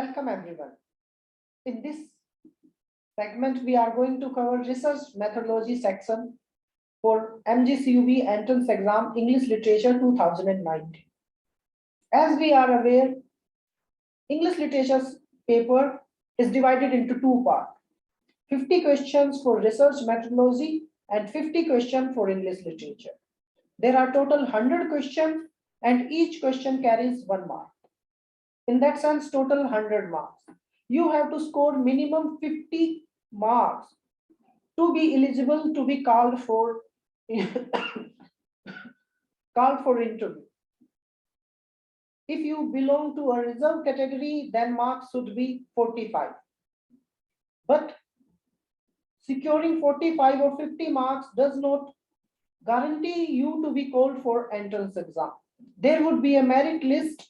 Welcome everyone. In this segment, we are going to cover research methodology section for MGCUB entrance exam English Literature 2019. As we are aware, English literature paper is divided into two parts. 50 questions for research methodology and 50 questions for English literature. There are total 100 questions and each question carries 1 mark. In that sense, total 100 marks. You have to score minimum 50 marks to be eligible to be called for interview. If you belong to a reserve category, then marks should be 45. But securing 45 or 50 marks does not guarantee you to be called for entrance exam. There would be a merit list,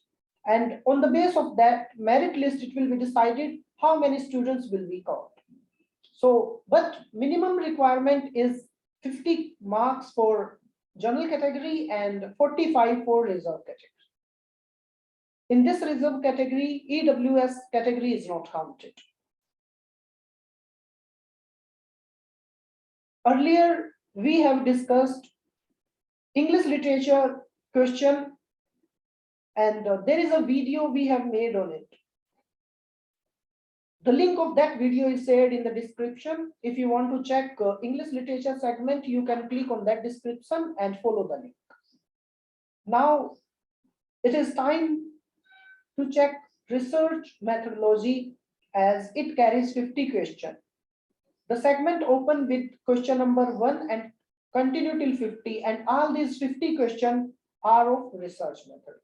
and on the basis of that merit list, it will be decided how many students will be called. So, but minimum requirement is 50 marks for general category and 45 for reserve category. In this reserve category, EWS category is not counted. Earlier, we have discussed English literature question, and there is a video we have made on it. The link of that video is shared in the description. If you want to check English literature segment, you can click on that description and follow the link. Now, it is time to check research methodology as it carries 50 questions. The segment open with question number 1 and continue till 50, and all these 50 questions are of research methodology.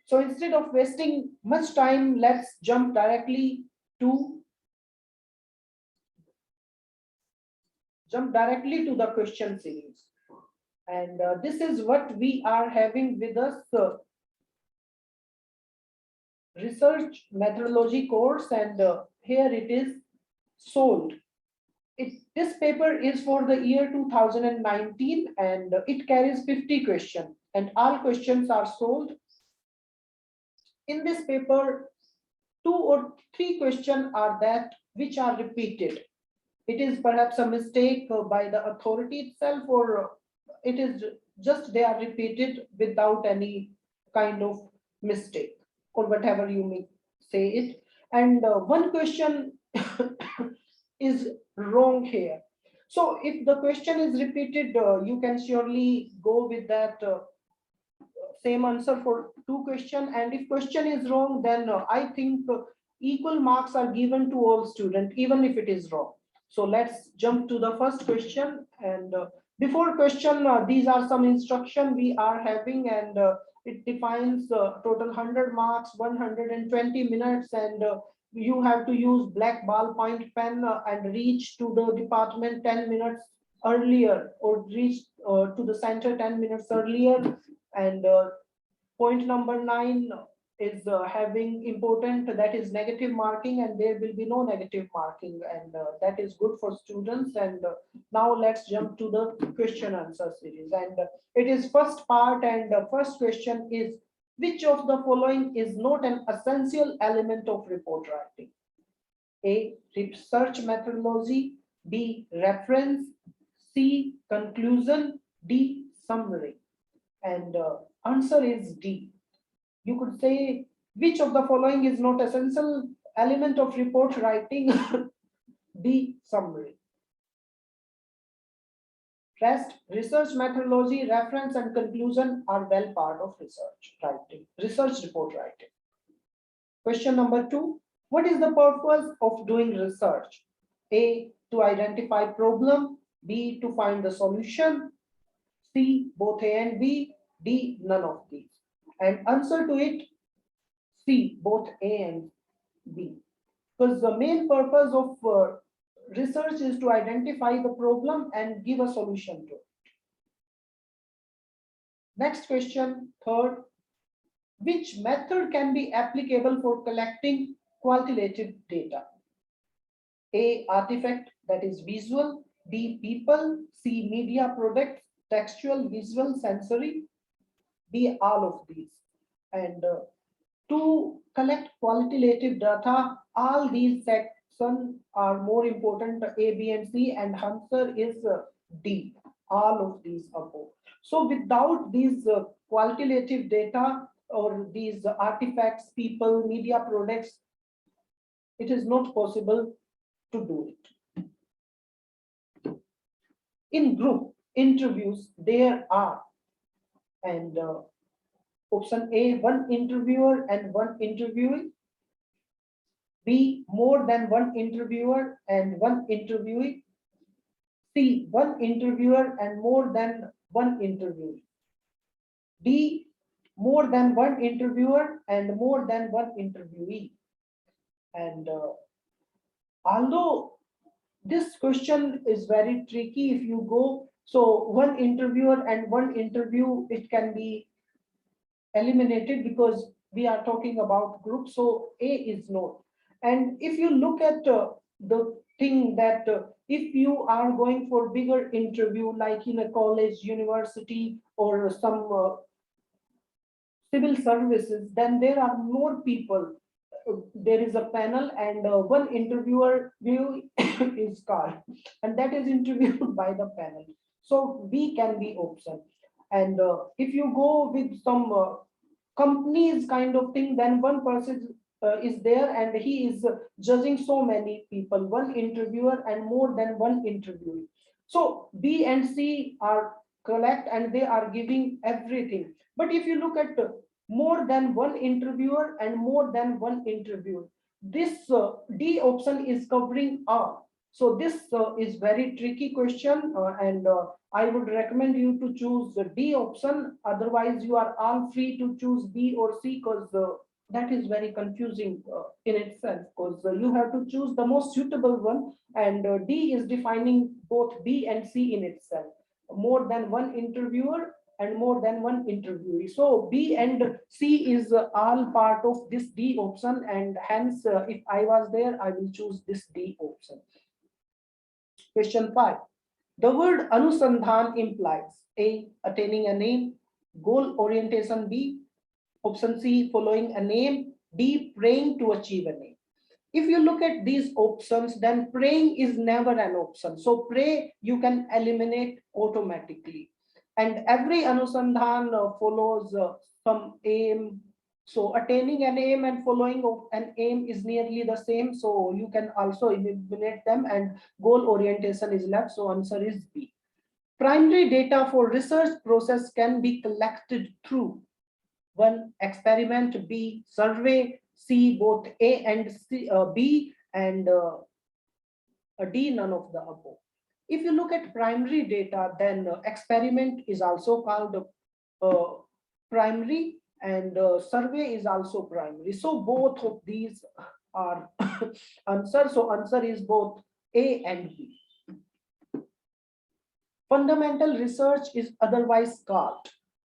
So instead of wasting much time, let's jump directly to the question series. And this is what we are having with us, research methodology course, and here it is sold. This paper is for the year 2019 and it carries 50 questions and all questions are sold. In this paper, 2 or 3 questions are that which are repeated. It is perhaps a mistake by the authority itself, or it is just they are repeated without any kind of mistake, or whatever you may say it. And one question is wrong here. So if the question is repeated, you can surely go with that same answer for 2 questions. And if question is wrong, then I think equal marks are given to all students, even if it is wrong. So let's jump to the first question. And before question, these are some instruction we are having, and it defines total 100 marks, 120 minutes, and you have to use black ballpoint pen and reach to the department 10 minutes earlier, or reach to the center 10 minutes earlier. And point number 9 is having important, that is negative marking, and there will be no negative marking, and that is good for students. And now let's jump to the question answer series, and it is first part, and the first question is, which of the following is not an essential element of report writing? A, research methodology, B, reference, C, conclusion, D, summary. And answer is D. You could say, which of the following is not essential element of report writing? D, summary. Rest, research methodology, reference, and conclusion are well part of research writing, research report writing. Question number 2, what is the purpose of doing research? A, to identify problem, B, to find the solution, C, both A and B, D, none of these. And answer to it, C, both A and B. Because the main purpose of research is to identify the problem and give a solution to it. Next question, third, which method can be applicable for collecting qualitative data? A, artifact, that is visual, B, people, C, media products, textual, visual, sensory, D, all of these. And To collect qualitative data, all these sections are more important, A, B, and C, and answer is D, all of these above. So without these qualitative data or these artifacts, people, media products, it is not possible to do it. In group interviews, there are, and option A, one interviewer and one interviewee. B, more than one interviewer and one interviewee. C, one interviewer and more than one interviewee. D, more than one interviewer and more than one interviewee. And although this question is very tricky, if you go, so one interviewer and one interview, it can be eliminated because we are talking about group, so A is not. And if you look at the thing that if you are going for bigger interview like in a college, university, or some civil services, then there are more people. There is a panel and one interviewer view is called, and that is interviewed by the panel. So B can be option. And if you go with some companies kind of thing, then one person is there and he is judging so many people, one interviewer and more than one interviewee. So B and C are correct and they are giving everything. But if you look at more than one interviewer and more than one interviewer, this D option is covering all. So this is very tricky question, and I would recommend you to choose the D option. Otherwise, you are all free to choose B or C, because that is very confusing in itself. Because you have to choose the most suitable one, and D is defining both B and C in itself. More than one interviewer and more than one interviewee. So B and C is all part of this D option, and hence, if I was there, I will choose this D option. Question 5. The word Anusandhan implies A, attaining a name, goal orientation B, option C, following a name, D, praying to achieve a name. If you look at these options, then praying is never an option. So pray you can eliminate automatically. And every Anusandhan follows some aim. So attaining an aim and following of an aim is nearly the same. So you can also eliminate them, and goal orientation is left. So answer is B. Primary data for research process can be collected through 1, experiment, B, survey, C, both A and C, B, and D, none of the above. If you look at primary data, then experiment is also called primary, and survey is also primary. So both of these are answer. So answer is both A and B. Fundamental research is otherwise called,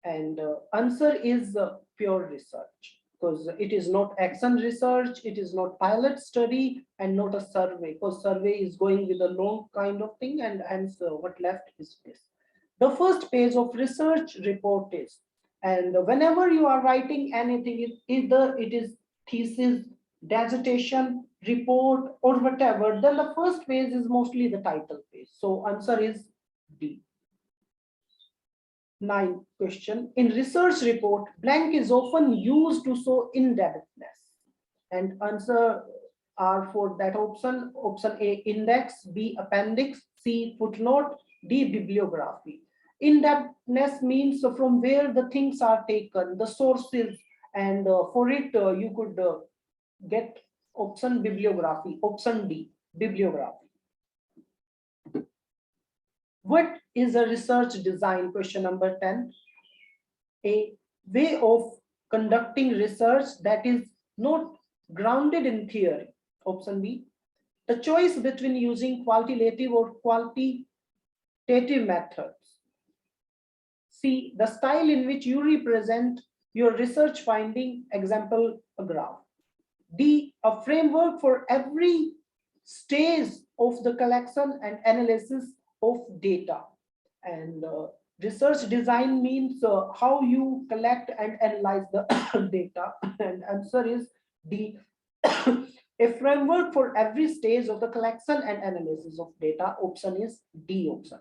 and answer is pure research, because it is not action research, it is not pilot study, and not a survey, because survey is going with a long kind of thing, and hence what left is this. The first page of research report is, and whenever you are writing anything, either it is thesis, dissertation, report, or whatever, then the first page is mostly the title page. So answer is D. 9 question. In research report, blank is often used to show in-depthness, and answer are for that option. Option A, index, B, appendix, C, footnote, D, bibliography. In-depthness means from where the things are taken, the sources, and for it you could get option bibliography, option D, bibliography. What is a research design? Question number 10. A way of conducting research that is not grounded in theory. Option B. The choice between using qualitative or quantitative methods. C. The style in which you represent your research finding, example, a graph. D. A framework for every stage of the collection and analysis of data. And Research design means how you collect and analyze the data, and answer is D. A framework for every stage of the collection and analysis of data. Option is D option.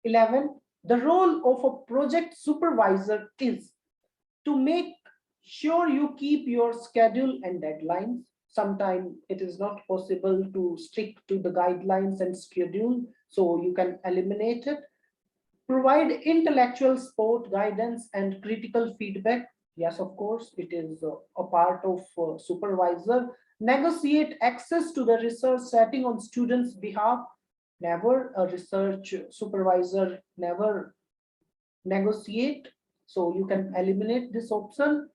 11. The role of a project supervisor is to make sure you keep your schedule and deadlines. Sometimes it is not possible to stick to the guidelines and schedule, so you can eliminate it. Provide intellectual support, guidance, and critical feedback. Yes, of course, it is a part of supervisor. Negotiate access to the research setting on students' behalf. Never, a research supervisor never negotiate, so you can eliminate this option.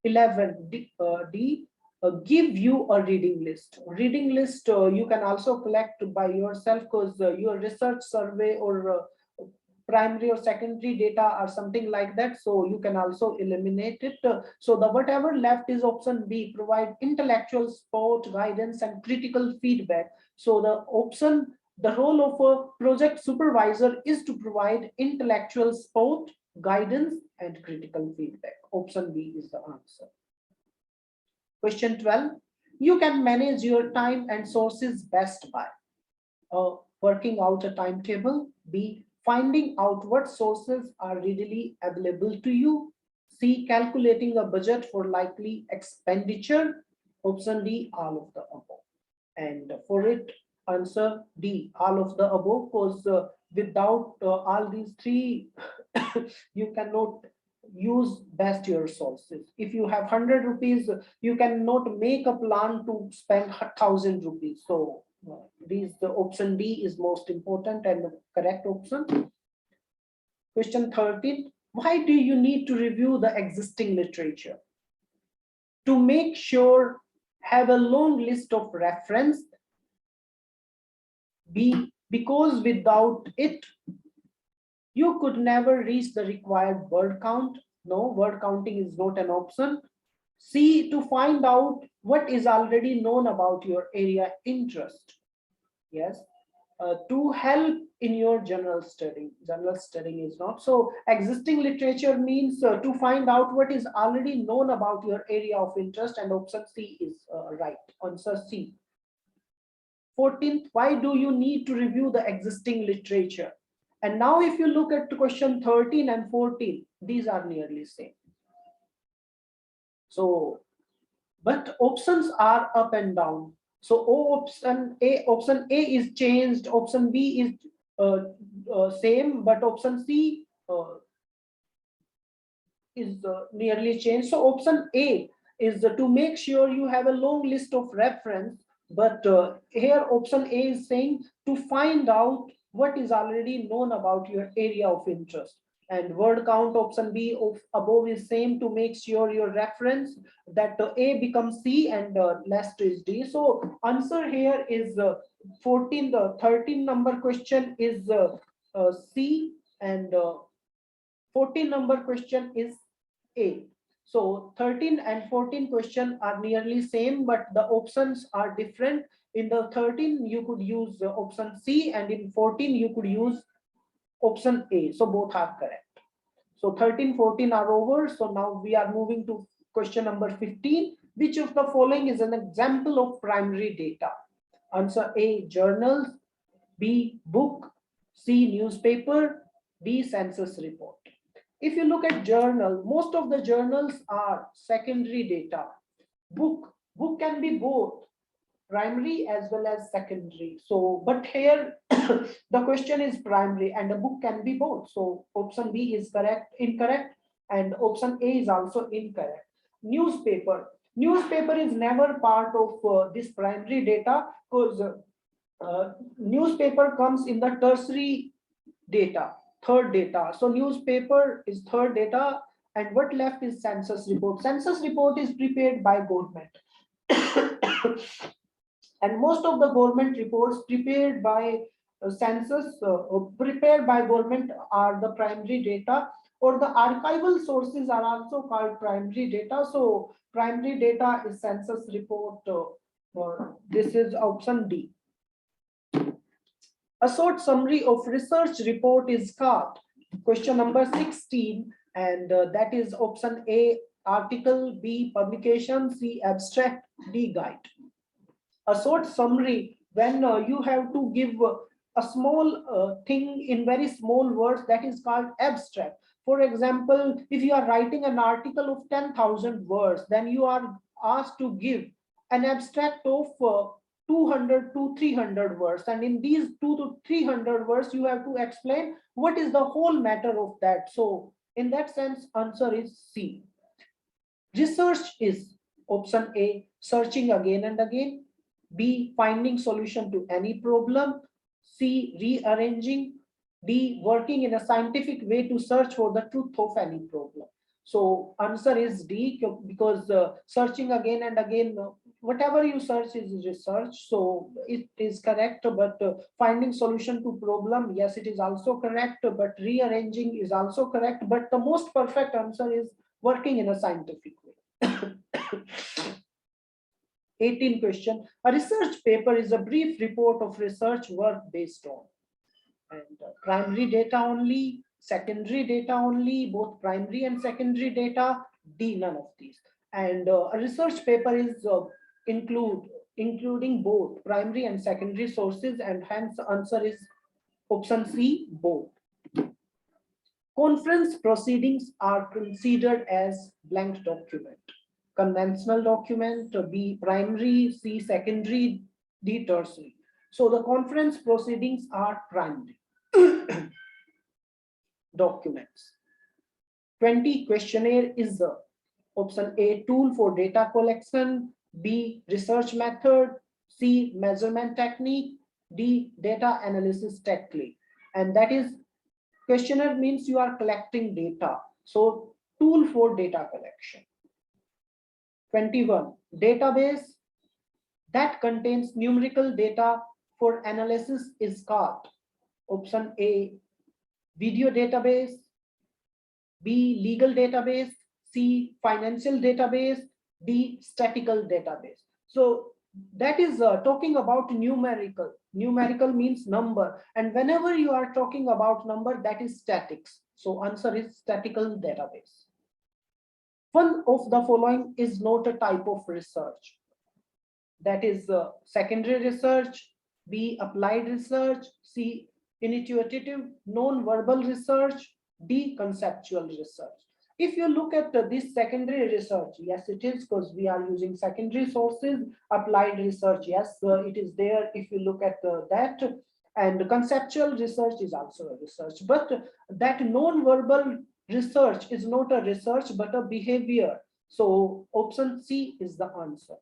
11 D, give you a reading list. Reading list you can also collect by yourself, because your research survey or primary or secondary data or something like that, so you can also eliminate it. So the whatever left is option B, provide intellectual support, guidance, and critical feedback. So the role of a project supervisor is to provide intellectual support, guidance, and critical feedback. Option B is the answer. Question 12. You can manage your time and sources best by working out a timetable. B. Finding out what sources are readily available to you. C. Calculating a budget for likely expenditure. Option D, all of the above. And for it, answer D, all of the above, because without all these three, you cannot use best your sources. If you have 100 rupees, you cannot make a plan to spend 1,000 rupees. So the option D is most important and the correct option. Question 13. Why do you need to review the existing literature? To make sure have a long list of reference. B. Because without it, you could never reach the required word count. No, word counting is not an option. C. To find out what is already known about your area interest. Yes. To help in your general study. General studying is not. So existing literature means to find out what is already known about your area of interest, and option C is right. Answer C. 14th, why do you need to review the existing literature? And now if you look at question 13 and 14, these are nearly same. So, but options are up and down. So option A is changed, option B is same, but option C is nearly changed. So option A is to make sure you have a long list of reference, but here option A is saying to find out what is already known about your area of interest. And word count, option B of above is same, to make sure your reference that A becomes C and last is D. So answer here is 14. The 13 number question is C, and 14 number question is A. So 13 and 14 question are nearly same, but the options are different. In the 13 you could use option C, and in 14 you could use option A. So both are correct. So 13, 14 are over. So now we are moving to question number 15. Which of the following is an example of primary data? Answer A, journals. B, book. C, newspaper. D, census report. If you look at journal, most of the journals are secondary data. Book can be both primary as well as secondary. So, but here the question is primary, and the book can be both. So option B is incorrect, and option A is also incorrect. Newspaper is never part of this primary data, because newspaper comes in the tertiary data, third data. So newspaper is third data, and what left is census report. Census report is prepared by government. And most of the government reports prepared by census prepared by government are the primary data, or the archival sources are also called primary data. So primary data is census report. This is option D. A short summary of research report is called. Question number 16, and that is option A, article, B, publication, C, abstract, D, guide. A short summary, when you have to give a small thing in very small words, that is called abstract. For example, if you are writing an article of 10,000 words, then you are asked to give an abstract of 200 to 300 words, and in these 2 to 300 words you have to explain what is the whole matter of that. So in that sense, answer is C. Research is option A, searching again and again, B, finding solution to any problem, C, rearranging, D, working in a scientific way to search for the truth of any problem. So answer is D, because searching again and again, whatever you search is research, so it is correct. But finding solution to problem, yes, it is also correct, but rearranging is also correct, but the most perfect answer is working in a scientific way. 18 question. A research paper is a brief report of research work based on, and primary data only, secondary data only, both primary and secondary data, D, none of these. And a research paper is including both primary and secondary sources, and hence the answer is option C, both. Conference proceedings are considered as blank document. Conventional document, B, primary, C, secondary, D, tertiary. So the conference proceedings are primary documents. 20 questionnaire is the option A, tool for data collection, B, research method, C, measurement technique, D, data analysis technique. And that is, questionnaire means you are collecting data, so tool for data collection. 21, database that contains numerical data for analysis is called option A, video database, B, legal database, C, financial database, D, statistical database. So that is talking about numerical. Numerical means number, and whenever you are talking about number, that is statics. So answer is statistical database. One of the following is not a type of research. That is secondary research, B, applied research, C, intuitive non-verbal research, D, conceptual research. If you look at this secondary research, yes, it is, because we are using secondary sources. Applied research, yes, it is there if you look at that. And conceptual research is also a research, but that non-verbal research is not a research but a behavior. So option C is the answer.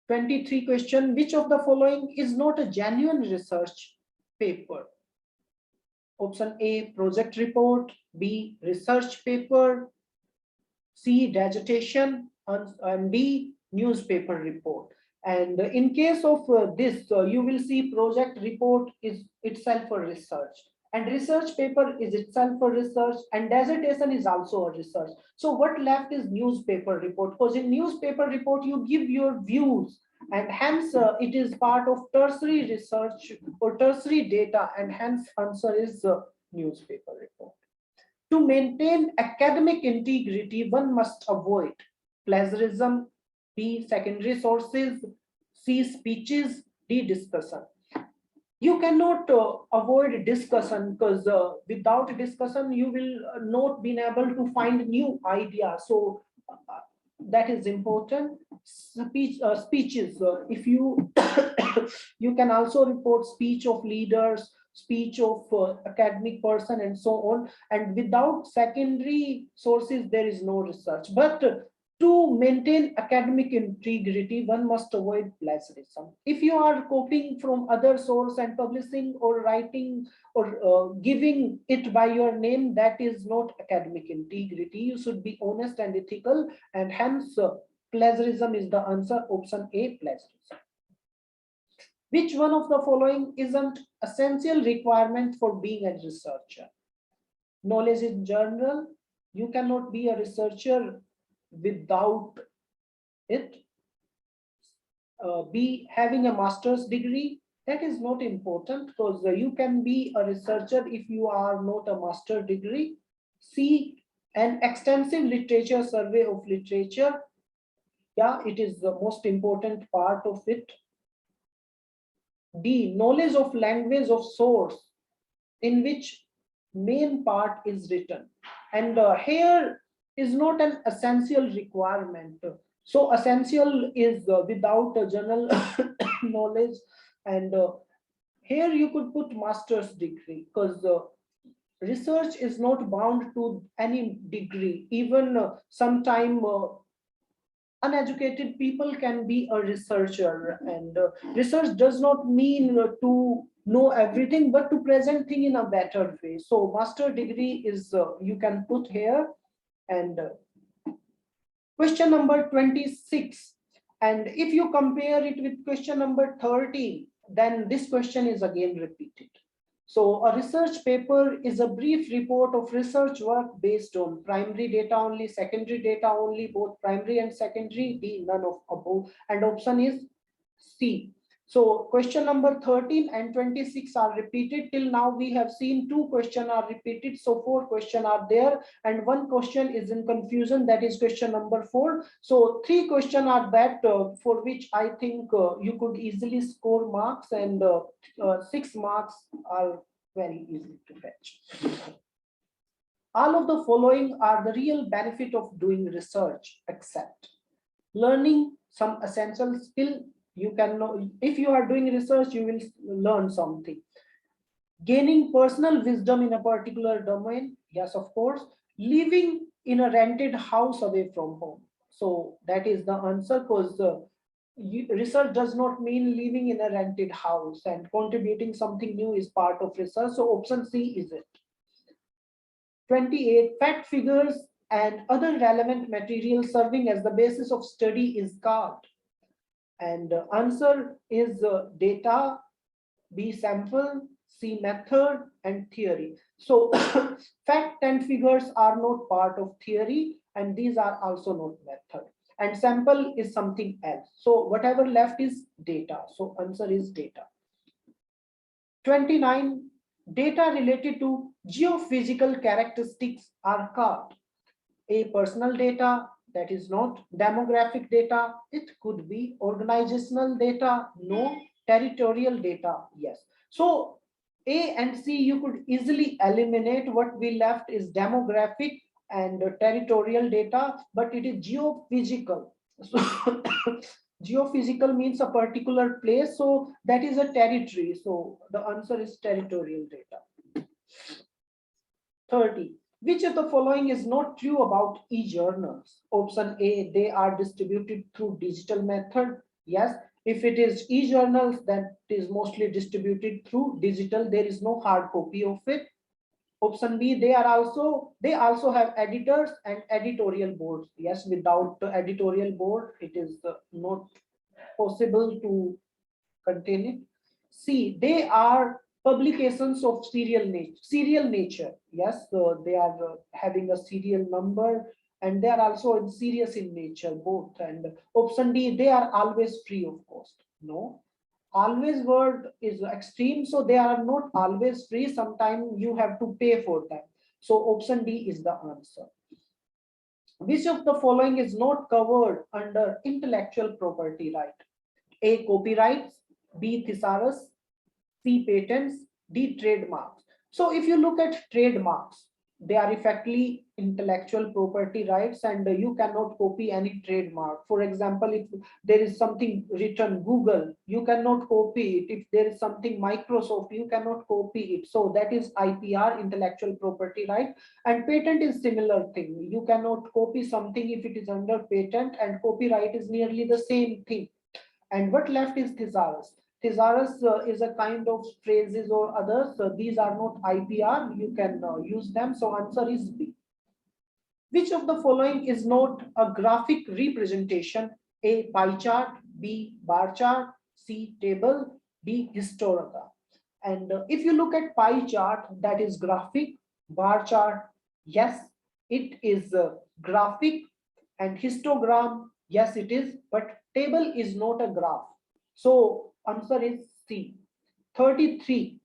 23 question, which of the following is not a genuine research paper? Option A, project report, B, research paper, C, dissertation, and D, newspaper report. And in case of this, you will see project report is itself a research, and research paper is itself a research, and dissertation is also a research. So what left is newspaper report, because in newspaper report you give your views, and hence it is part of tertiary research or tertiary data, and hence answer is newspaper report. To maintain academic integrity, one must avoid plagiarism, B, secondary sources, C, speeches, D, discussion. You cannot avoid discussion, because without discussion you will not be able to find new ideas. So that is important. Speeches, if you you can also report speech of leaders, speech of academic person, and so on. And without secondary sources there is no research. But to maintain academic integrity, one must avoid plagiarism. If you are copying from other source and publishing or writing or giving it by your name, that is not academic integrity. You should be honest and ethical, and hence plagiarism is the answer, option A, plagiarism. Which one of the following isn't essential requirement for being a researcher? Knowledge in general. You cannot be a researcher without it. B, having a master's degree. That is not important because you can be a researcher if you are not a master degree. C, an extensive literature survey of literature. Yeah, it is the most important part of it. D, knowledge of language of source in which main part is written. And here is not an essential requirement. So essential is without a general knowledge, and here you could put master's degree because research is not bound to any degree. Even sometime uneducated people can be a researcher, and research does not mean to know everything but to present thing in a better way. So master degree is you can put here. And question number 26, and if you compare it with question number 13, then this question is again repeated. So a research paper is a brief report of research work based on primary data only, secondary data only, both primary and secondary. D, none of above. And option is C. So question number 13 and 26 are repeated. Till now we have seen 2 questions are repeated. So 4 questions are there and 1 question is in confusion. That is question number 4. So 3 questions are that for which I think you could easily score marks, and 6 marks are very easy to fetch. All of the following are the real benefit of doing research, except learning some essential skill. You can know, if you are doing research, you will learn something. Gaining personal wisdom in a particular domain, yes, of course. Living in a rented house away from home. So that is the answer, because research does not mean living in a rented house, and contributing something new is part of research. So option C is it. 28, fact, figures and other relevant material serving as the basis of study is called. And answer is data, B, sample, C, method, and theory. So fact and figures are not part of theory, and these are also not method. And sample is something else. So whatever left is data. So answer is data. 29, data related to geophysical characteristics are called. A, personal data, that is not. Demographic data, it could be. Organizational data, no. Territorial data, yes. So A and C you could easily eliminate. What we left is demographic and territorial data, but it is geophysical. So geophysical means a particular place, so that is a territory. So the answer is territorial data. 30. Which of the following is not true about e-journals? Option A, they are distributed through digital method. Yes. If it is e-journals, that is mostly distributed through digital. There is no hard copy of it. Option B, they also have editors and editorial boards. Yes, without the editorial board, it is not possible to contain it. C, they are publications of serial nature. Yes, so they are having a serial number, and they are also in serious in nature, both. And option D, they are always free of cost. No, always word is extreme, so they are not always free. Sometimes you have to pay for them. So option D is the answer. Which of the following is not covered under intellectual property right? A, copyrights, B, thesaurus, C, patents, D, trademarks. So if you look at trademarks, they are effectively intellectual property rights, and you cannot copy any trademark. For example, if there is something written Google, you cannot copy it. If there is something Microsoft, you cannot copy it. So that is IPR, intellectual property right. And patent is similar thing. You cannot copy something if it is under patent, and copyright is nearly the same thing. And what left is thesaurus. Thesaurus is a kind of phrases or others. These are not IPR. You can use them. So answer is B. Which of the following is not a graphic representation? A, pie chart, B, bar chart, C, table, D, histogram. And if you look at pie chart, that is graphic. Bar chart, yes, it is graphic. And histogram, Yes, it is, but table is not a graph. So answer is C. 33.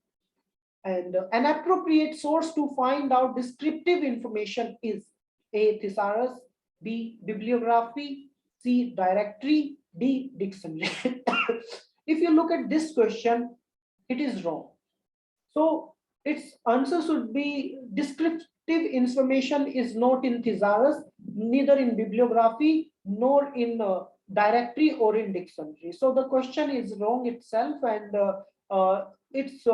And an appropriate source to find out descriptive information is A. Thesaurus, B. Bibliography, C. Directory, D. Dictionary. If you look at this question, it is wrong. So its answer should be descriptive information is not in thesaurus, neither in bibliography, nor in directory or in dictionary. So the question is wrong itself, and its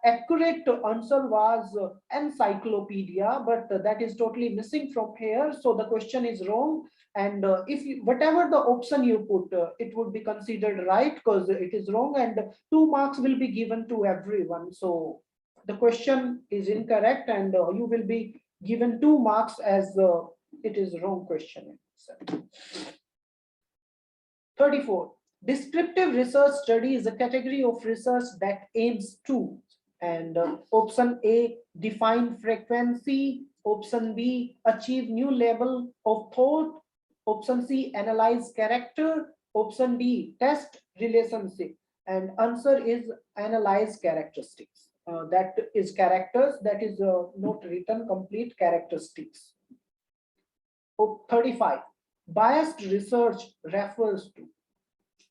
accurate answer was encyclopedia, but that is totally missing from here. So the question is wrong. And if you, whatever the option you put, it would be considered right because it is wrong, and 2 marks will be given to everyone. So the question is incorrect, and you will be given 2 marks as it is wrong question. 34. Descriptive research study is a category of research that aims to, and option A, define frequency, option B, achieve new level of thought, option C, analyze character, option D, test relationship, and answer is analyze characteristics. That is characters, that is not written complete characteristics. 35. Biased research refers to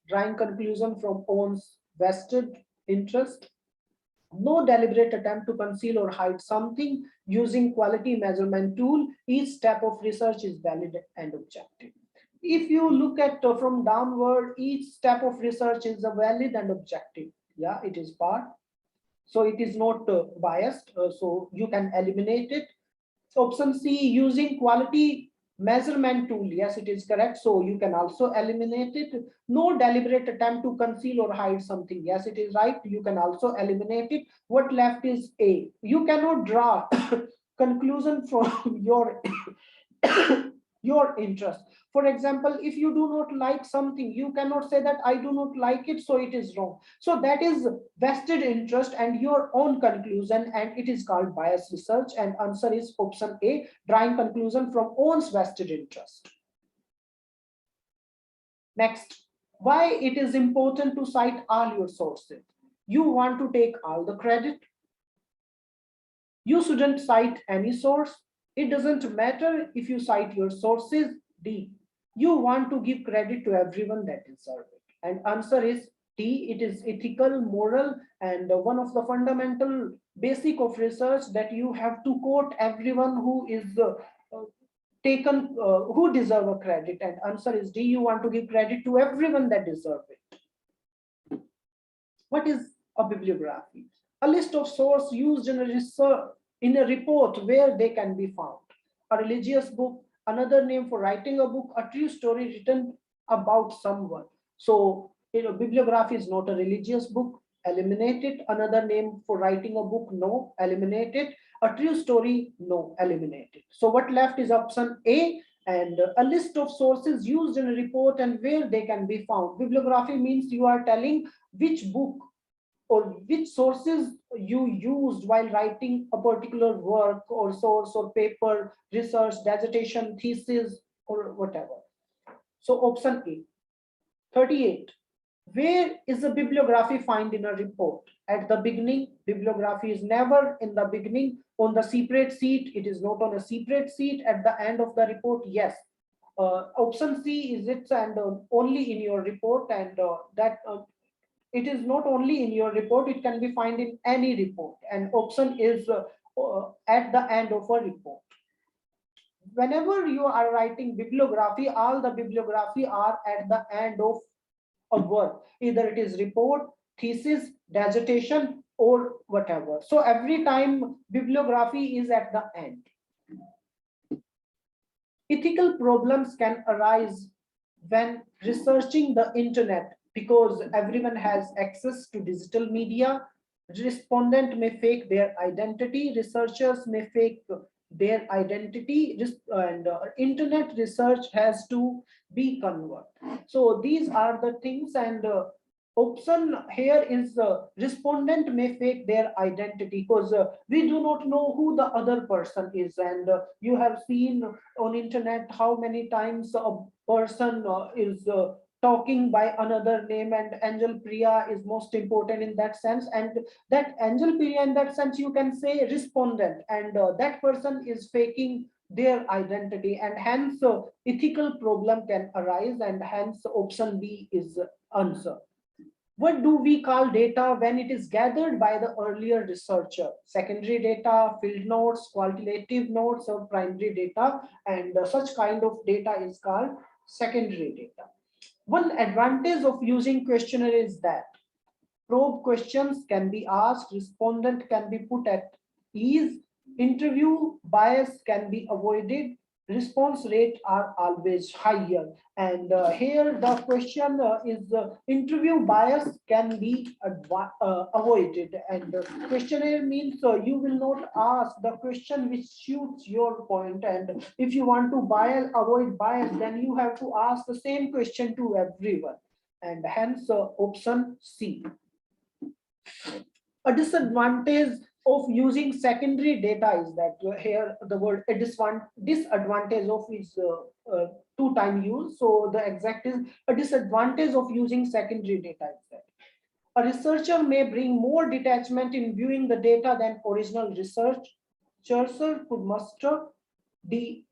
drawing conclusion from one's vested interest, no deliberate attempt to conceal or hide something, using quality measurement tool. Each step of research is valid and objective. If you look at from downward, each step of research is a valid and objective. Yeah, it is part. So it is not biased. So you can eliminate it. Option C, using quality measurement tool. Yes, it is correct. So you can also eliminate it. No deliberate attempt to conceal or hide something. Yes, it is right. You can also eliminate it. What left is A. You cannot draw conclusion from your interest. For example, if you do not like something, you cannot say that I do not like it, so it is wrong. So that is vested interest and your own conclusion, and it is called bias research, and answer is option A, drawing conclusion from one's vested interest. Next, why it is important to cite all your sources. You want to take all the credit. You shouldn't cite any source. It doesn't matter if you cite your sources. D, you want to give credit to everyone that deserves it. And answer is D, it is ethical, moral, and one of the fundamental basic of research that you have to quote everyone who is taken, who deserve a credit. And answer is D, you want to give credit to everyone that deserve it. What is a bibliography? A list of sources used in a research, in a report where they can be found. A religious book, another name for writing a book, a true story written about someone. So, bibliography is not a religious book, eliminate it. Another name for writing a book, no, eliminate it. A true story, no, eliminate it. So what left is option A, and a list of sources used in a report and where they can be found. Bibliography means you are telling which book or which sources you used while writing a particular work or source or paper, research, dissertation, thesis, or whatever. So option A. 38. Where is the bibliography find in a report? At the beginning, bibliography is never in the beginning. On the separate sheet, it is not on a separate sheet. At the end of the report, yes. Option C is it and only in your report, and that it is not only in your report, it can be found in any report, and option is at the end of a report. Whenever you are writing bibliography, all the bibliography are at the end of a work, either it is report, thesis, dissertation, or whatever. So every time bibliography is at the end. Ethical problems can arise when researching the internet, because everyone has access to digital media. Respondent may fake their identity, researchers may fake their identity, and internet research has to be converted. So these are the things, and Option here is respondent may fake their identity because we do not know who the other person is, and you have seen on internet how many times a person is talking by another name, and Angel Priya is most important in that sense, and that Angel Priya in that sense you can say respondent, and that person is faking their identity, and hence ethical problem can arise, and hence option B is answer. What do we call data when it is gathered by the earlier researcher? Secondary data, field notes, qualitative notes, or primary data, and such kind of data is called secondary data. One advantage of using questionnaire is that probe questions can be asked, respondent can be put at ease, interview bias can be avoided, response rate are always higher. And here the question is interview bias can be avoided. And questionnaire means you will not ask the question which suits your point. And if you want to avoid bias, then you have to ask the same question to everyone. And hence option C. A disadvantage of using secondary data is that here the word a disadvantage of is two time use. So the exact is a disadvantage of using secondary data is that a researcher may bring more detachment in viewing the data than original research. Researcher could muster. B.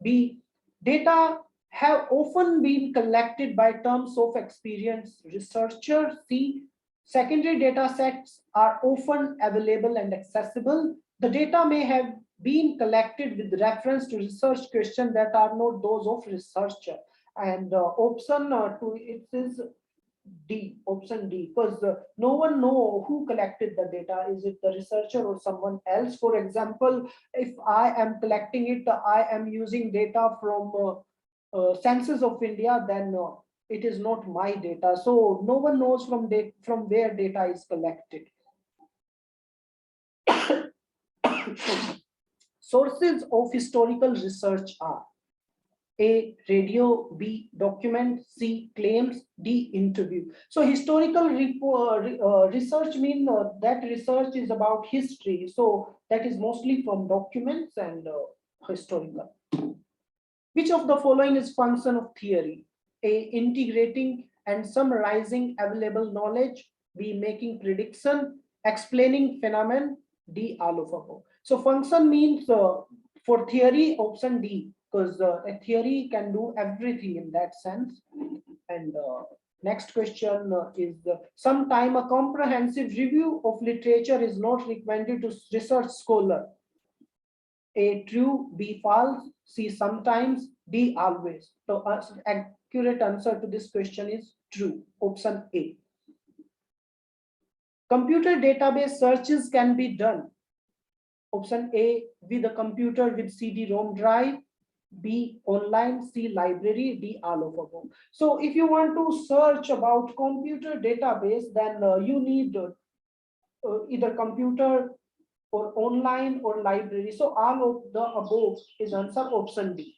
Data have often been collected by terms of experience researcher. C. Secondary data sets are often available and accessible. The data may have been collected with reference to research questions that are not those of researcher. And option two, it is D, option D, because no one know who collected the data. Is it the researcher or someone else? For example, if I am collecting it, I am using data from census of India, then it is not my data. So no one knows from where data is collected. Sources of historical research are A. Radio, B. Document, C. Claims, D. Interview. So historical research means that research is about history. So that is mostly from documents and historical. Which of the following is function of theory? A. Integrating and summarizing available knowledge. B. Making prediction, explaining phenomenon. D. All of above. So function means for theory, option D, because a theory can do everything in that sense. And next question is sometime a comprehensive review of literature is not recommended to research scholar. A. True, B. False, C. Sometimes, D. Always. So accurate answer to this question is true, option A. Computer database searches can be done. Option A, with a computer with CD-ROM drive, B, online, C, library, D, all of above. So if you want to search about computer database, then you need either computer or online or library. So all of the above is answer option D.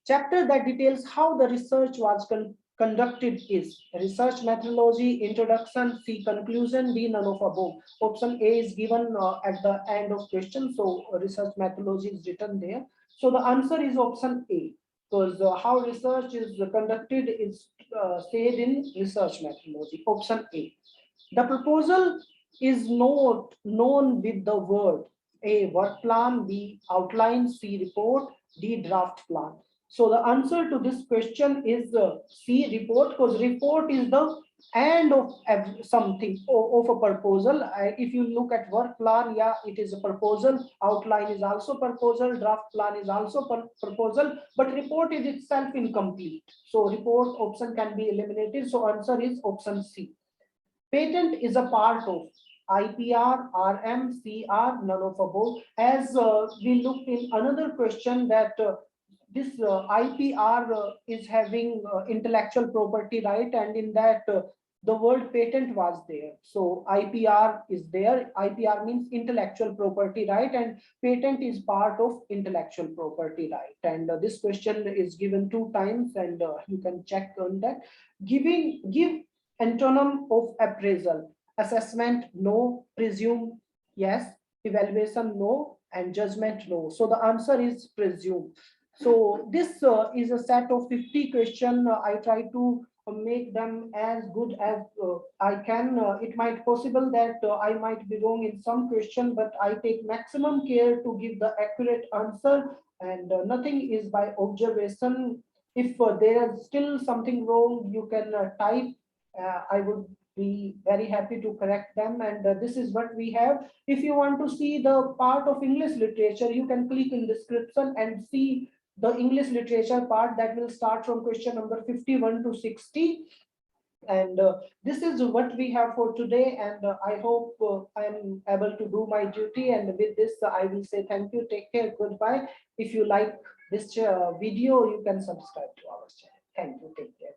Chapter that details how the research was conducted is research methodology, introduction, C, conclusion, D, none of above. Option A is given at the end of question. So research methodology is written there. So the answer is option A, because how research is conducted is said in research methodology. Option A. The proposal is not known with the word A, work plan, B, outline, C, report, D, draft plan. So the answer to this question is C, report, because report is the end of something of a proposal. If you look at work plan, yeah, it is a proposal. Outline is also proposal. Draft plan is also proposal. But report is itself incomplete. So report option can be eliminated. So answer is option C. Patent is a part of IPR, RM, CR, none of above. As we looked in another question that this IPR is having intellectual property right, and in that the word patent was there. So IPR is there. IPR means intellectual property right, and patent is part of intellectual property right. And this question is given 2 times, and you can check on that. Give Antonym of appraisal: assessment, no; presume, yes; evaluation, no; and judgment, no. So the answer is presume. So this is a set of 50 questions. I try to make them as good as I can. It might possible that I might be wrong in some question, but I take maximum care to give the accurate answer, and nothing is by observation. If there is still something wrong, you can type. I would be very happy to correct them. And this is what we have. If you want to see the part of English literature, you can click in description and see the English literature part that will start from question number 51 to 60. And this is what we have for today. And I hope I am able to do my duty. And with this, I will say thank you, take care, goodbye. If you like this video, you can subscribe to our channel. Thank you, take care.